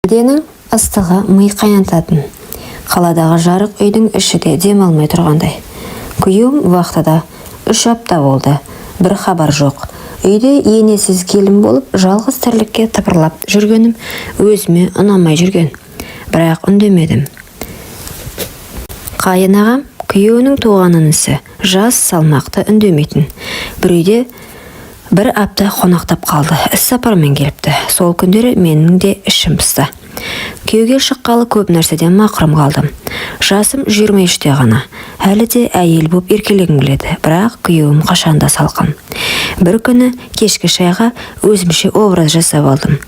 Денің ыстығы ми қайнататын. Қаладағы жарық үйдің іші де дем алмай тұрғандай. Күйеуім вахтада 3 апта болды. Бір хабар жоқ. Үйде енесіз келін болып, жалғыз тірлікке тыпырлап жүргенім өзіме ұнамай жүрген. Бірақ үндемедім. Қайын ағам күйеуінің туған інісі, жас салмақты үндемейтін. Бір үйде бір апта қонақтап қалды. Іс сапармен келіпті. Сол күндері менің де ішім пысты. Күйеуге шыққалы көп нәрседен мақұрым қалдым. Жасым 23-те ғана. Әлі де әйел боп еркелегім келеді, бірақ күйеуім қашанда салқын. Бір күні кешкі шайға өзімше образ жасап алдым.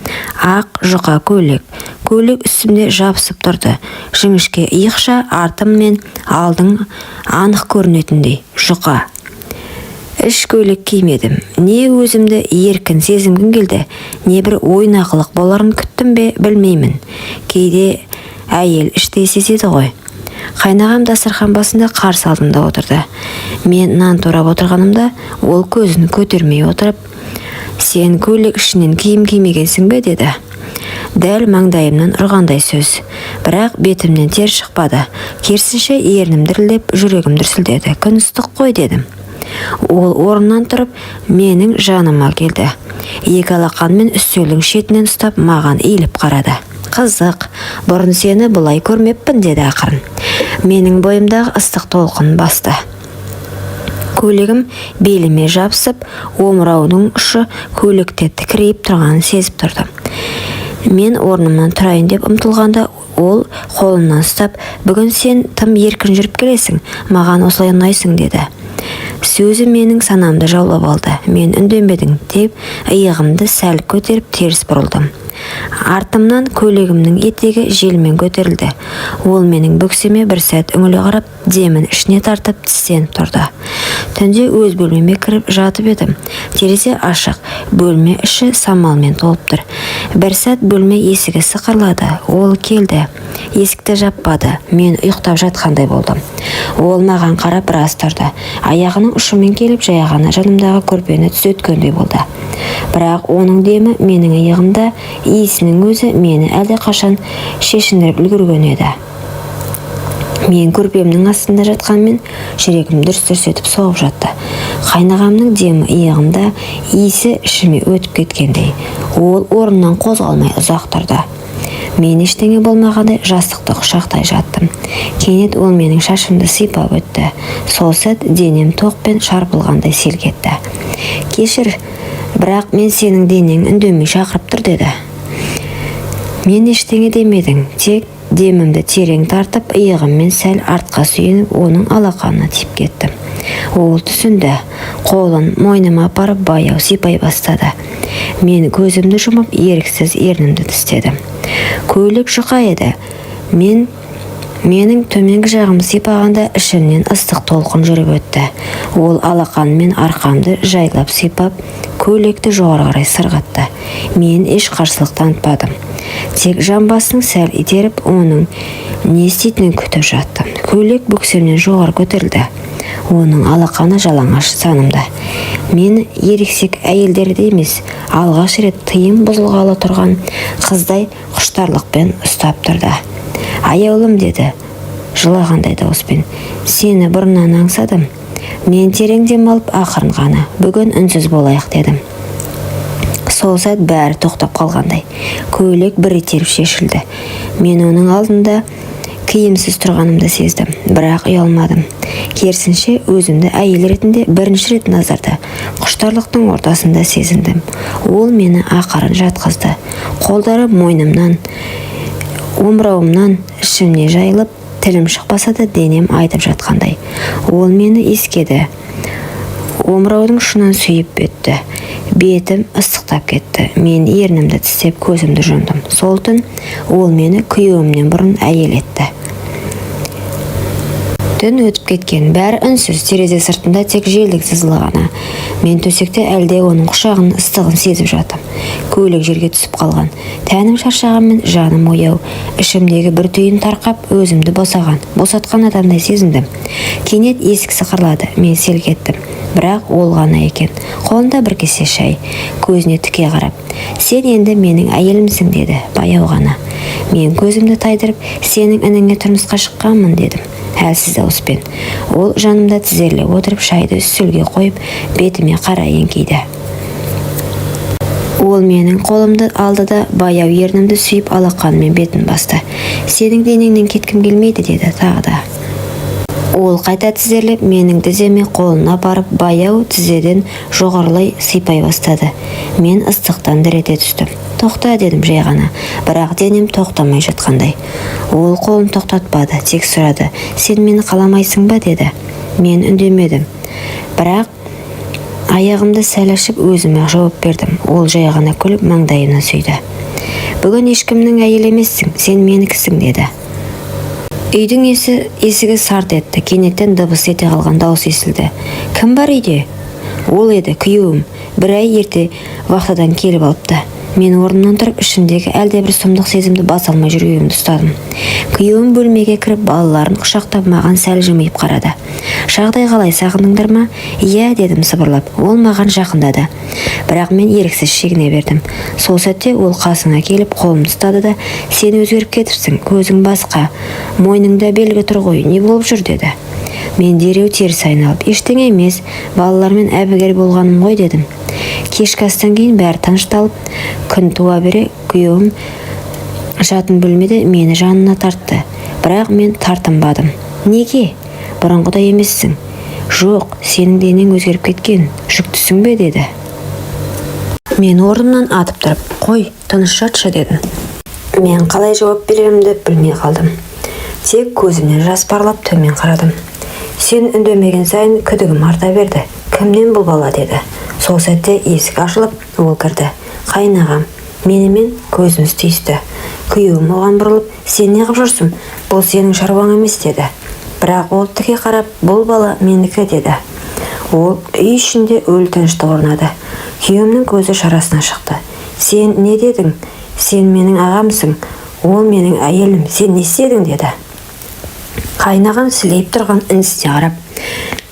Ақ жұқа көйлек. Көйлек үстімде жабысып тұрды. Жіңішке иықша артым мен алдың анық көрінетіндей жұқа. Іш көйлек кимедім. Не өзімді еркін сезінгім келді, не бір ойнақылық боларын күттім бе білмеймін. Кейде әйел іштей сезеді ғой. Қайнағам дастархан басында қарсы алдымда отырды. Мен нан турап отырғанымда ол көзін көтермей отырып, «Сен көйлек ішінен киім кимегенсің бе?» деді. Дәл маңдайымнан ұрғандай сөз. Бірақ бетімнен тер шықпады. Керісінше ернім дірілдеп, жүрегім дүрсілдеді. «Күн ыстық қой» дедім. Ол орнынан тұрып менің жаныма келді. Екі алақанмен үстелдің шетінен ұстап маған иіліп қарады. «Қызық, бұрын сені бұлай көрмеппін» деді ақырын. Менің бойымдағы ыстық толқын басты. Көйлегім беліме жабысып, омырауының ұшы көйлекте тікірейіп тұрғанын сезіп тұрдым. Мен орнымнан тұрайын деп ұмтылғанда ол қолымнан ұстап, «Бүгін сен тым еркін жүріп келесің, маған осылай ұнайсың» деді. Сөзі менің санамды жаулап алды. Мен үндемедім деп, иығымды сәл көтеріп теріс бұрылдым. Артымнан көйлегімнің етегі желмен көтерілді. Ол менің бөксеме бір сәт үңіле қарап, демін ішіне тартып тістеніп тұрды. Түнде өз бөлмеме кіріп жатып едім. Терезе ашық, бөлме іші самалмен толып тұр. Бір сәт бөлме есігі сықырлады. Ол келді. Есікті жаппады. Мен ұйықтап жатқандай болдым. Ол маған қарап біраз тұрды. Аяғының ұшымен келіп жайғаны жанымдағы көрпені түзеткендей болды. Бірақ оның демі менің иығымда, иісінің өзі мені әлде қашан шешіндіріп үлгерген еді. Мен көрпемнің астында жатқанмен жүрегім дүрс-дүрс етіп соғып жатты. Қайнағамның демі иығымда, иісі ішіме өтіп кеткендей. Ол орнынан қозғалмай ұзақ тұрды. Мен ештеңе болмағандай жастықты құшақтай жаттым. Кенет ол менің шашымды сипап өтті. Сол сәт денем тоқпен шарпылғандай селк етті. «Кешір, бірақ мен сенің денең үндемей шақырып тұр» деді. Мен ештеңе демедім, тек демімді терең тартып, иығыммен сәл артқа сүйеніп, оның алақанына тиіп кеттім. Ол түсінді. Қолын мойныма апарып баяу сипай бастады. Мен көзімді жұмып, еріксіз ернімді тістедім. Көйлек жұқа еді. Менің төменгі жағымды сипағанда ішімнен ыстық толқын жүріп өтті. Ол алақанмен арқамды жайлап сипап, көйлекті жоғары қарай сырғатты. Мен еш қарсылық танытпадым. Тек жамбасын сәл итеріп, оның не істейтінін күтіп жаттым. Көйлек бөксемнен жоғары көтерілді. Оның алақаны жалаңаш санымда. Мен ересек әйелдерді емес, алғаш рет тыйым бұзылғалы тұрған қыздай құштарлықпен ұстап тұрды. «Аяулым» деді, жылағандай дауыспен. «Сені бұрыннан аңсадым». Мен терең дем алып ақырын ғана, «Бүгін үнсіз болайық» дедім. Сол сәт бәрі тоқтап қалғандай. Көйлек бір итеріп шешілді. Мен оның алдында киімсіз тұрғанымды сездім, бірақ ұялмадым. Керісінше өзімді әйел ретінде бірінші рет назарда, құштарлықтың ортасында сезіндім. Ол мені ақырын жатқызды. Қолдары мойнымнан, омырауымнан ішімне жайылып, тілім шықпаса да денем айтып жатқандай. Ол мені иіскеді. Омыраудың ұшынан сүйіп өтті. Бетім ыстықтап кетті. Мен ернімді тістеп көзімді жұмдым. Сол түн ол мені күйеуімнен бұрын әйел етті. Түн өтіп кеткен, бәрі үнсіз, терезе сыртында тек желдің сызылы ғана. Мен төсекте әлде оның құшағының ыстығын сезіп жатым. Көйлек жерге түсіп қалған. Тәнім шаршағанмен жаным ояу. Ішімдегі бір түйін тарқап, өзімді босатқан адамдай сезіндім. Кенет есік сықырлады. Мен селк еттім. Бірақ ол ғана екен. Қолында бір кесе шай, көзіне тіке қарап: "Сен енді менің әйелімсің" деді, баяу ғана. Мен көзімді тайдырып: "Сенің ініңе тұрмысқа шыққанмын" дедім, әлсіз дауыспен. Ол жанымда тізерлеп отырып шайды үстелге қойып, бетіме қарай еңкейді. Ол менің қолымды алды да баяу ернімді сүйіп алақанымен бетін басты. "Сенің денеңнен кеткім келмейді" деді тағы да. Ол қайта тізерлеп менің тіземе қолына барып баяу тізеден жоғарылай сипай бастады. Мен ыстықтан дір ете түстім. "Тоқта" дедім жай ғана, бірақ денем тоқтамай жатқандай. Ол қолын тоқтатпады, тек сұрады: "Сен мені қаламайсың ба" деді. Мен үндемедім, бірақ аяғымды сәл ашып өзіме жауап бердім. Ол жай ғана күліп маңдайына сүйді. "Бүгін ешкімнің әйелі емессің, сен менікісің" деді. Үйдің есігі сарт етті. Кенеттен дыбыс ете қалған дауыс естілді. "Кім бар үйде?" Ол еді, күйеуім. Бір ай ерте вахтадан келіп алыпты. Мен орнымнан тұрып, ішімдегі әлдебір сұмдық сезімді баса алмай жүрегімді ұстадым. Күйеуім бөлмеге кіріп, балаларын құшақтап маған сәл жымиып қарады. "Жағдай қалай, сағындыңдар ма?" "Иә" дедім сыбырлап. Ол маған жақындады. Бірақ мен еріксіз шегіне бердім. Сол сәтте ол қасына келіп қолымды ұстады да: "Сен өзгеріп кетіпсің, көзің басқа, мойныңда белгі тұр ғой, не болып жүр" деді. Мен дереу теріс айналып: "Ештеңе емес, балалармен әбігер болғаным ғой" дедім. Кешкі астан кейін бәрі тынышталып, күн туа бере күйеуім жатын бөлмеде мені жанына тартты. Бірақ мен тартынбадым. "Неге? Бұрынғыдай емессің." "Жоқ, сенің денең өзгеріп кеткен, жүктісің бе" деді. Мен орнымнан атып тұрып: "Қой, тыныш жатшы" дедім. Мен қалай жауап берерімді білмей қалдым. Тек көзімнен жас парлап төмен қарадым. Сен үндемеген сайын күдігім арта берді. "Кімнен бұл бала" деді. Сол сәтте есік ашылып, ол кірді. Қайнағам. Менімен көзіміз түйісті. Күйеуім оған бұрылып: "Сен не қып жүрсің? Бұл сенің шаруаң емес" деді. Бірақ ол тіке қарап: "Бұл бала менікі" деді. Ол үй ішінде өлі тыныштық орнады. Күйеуімнің көзі шарасына шықты. "Сен не дедің? Сен менің ағамсың. Ол менің әйелім. Сен не істедің" деді. Қайнағам сілейіп тұрған інісіне қарап: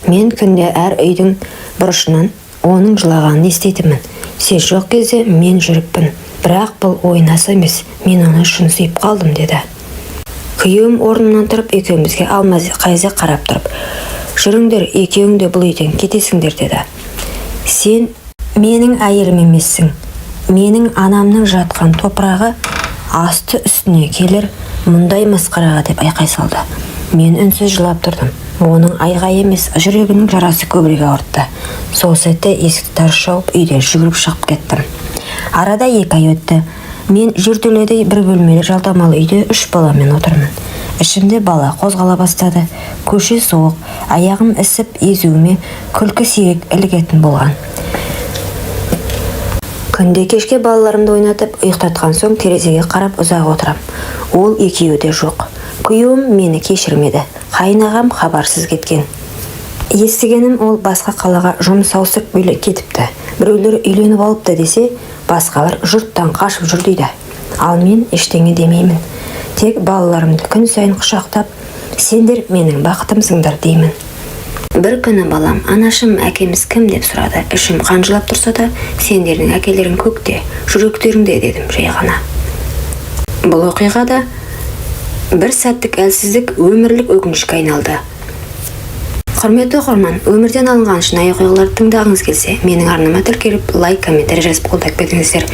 "Мен күнде әр үйдің бұрышынан оның жылағанын естейтінмін. Сен жоқ кезде мен жүріппін. Бірақ бұл ойнасы емес, мен оны шын сүйіп қалдым" деді. Күйеуім орнынан тұрып екеумізге алмаз-қайза қарап тұрып: "Жүріңдер, екеуің де бұл үйден кетесіңдер" деді. "Сен менің әйелім емессің. Менің анамның жатқан топырағы асты үстіне келер мұндай масқараға" деп айқай салды. Мен үнсіз жылап тұрдым. Оның айғай емес, жүрегінің жарасы көбірек ауыртты. Сол сәтте есікті тарс жауып, үйден жүгіріп шығып кеттім. Арада 2 ай өтті. Мен жертөледе бір бөлмелі жалдамалы үйде 3 баламен отырмын. Ішімде бала қозғала бастады. Көше суық, аяғым ісіп, езуіме күлкі сирек ілігетін болған. Күнде кешке балаларымды ойнатып, ұйықтатқан соң терезеге қарап ұзақ отырам. Ол екеуі де жоқ. Күйеуім мені кешірмеді. Қайнағам хабарсыз кеткен. Естігенім, ол басқа қалаға жұмыс ауысып кетіпті. Біреулер үйленіп алыпты десе, басқалар жұрттан қашып жүр дейді. Ал мен ештеңе демеймін. Тек балаларымды күн сайын құшақтап, "Сендер менің бақытымсыңдар" деймін. Бір күні балам: "Анашым, әкеміз кім?" деп сұрады. Ішім қанжылап тұрса да: "Сендердің әкелерің көкте, жүректеріңде" дедім жай ғана. Бұл оқиғада бір сәттік әлсіздік өмірлік өкінішке айналды. Құрметті оқырман, өмірден алынған шынайы оқиғаларды тыңдағыңыз келсе, менің арнама тіркеліп, лайк, комментарий жазып қолдап кетіңіздер.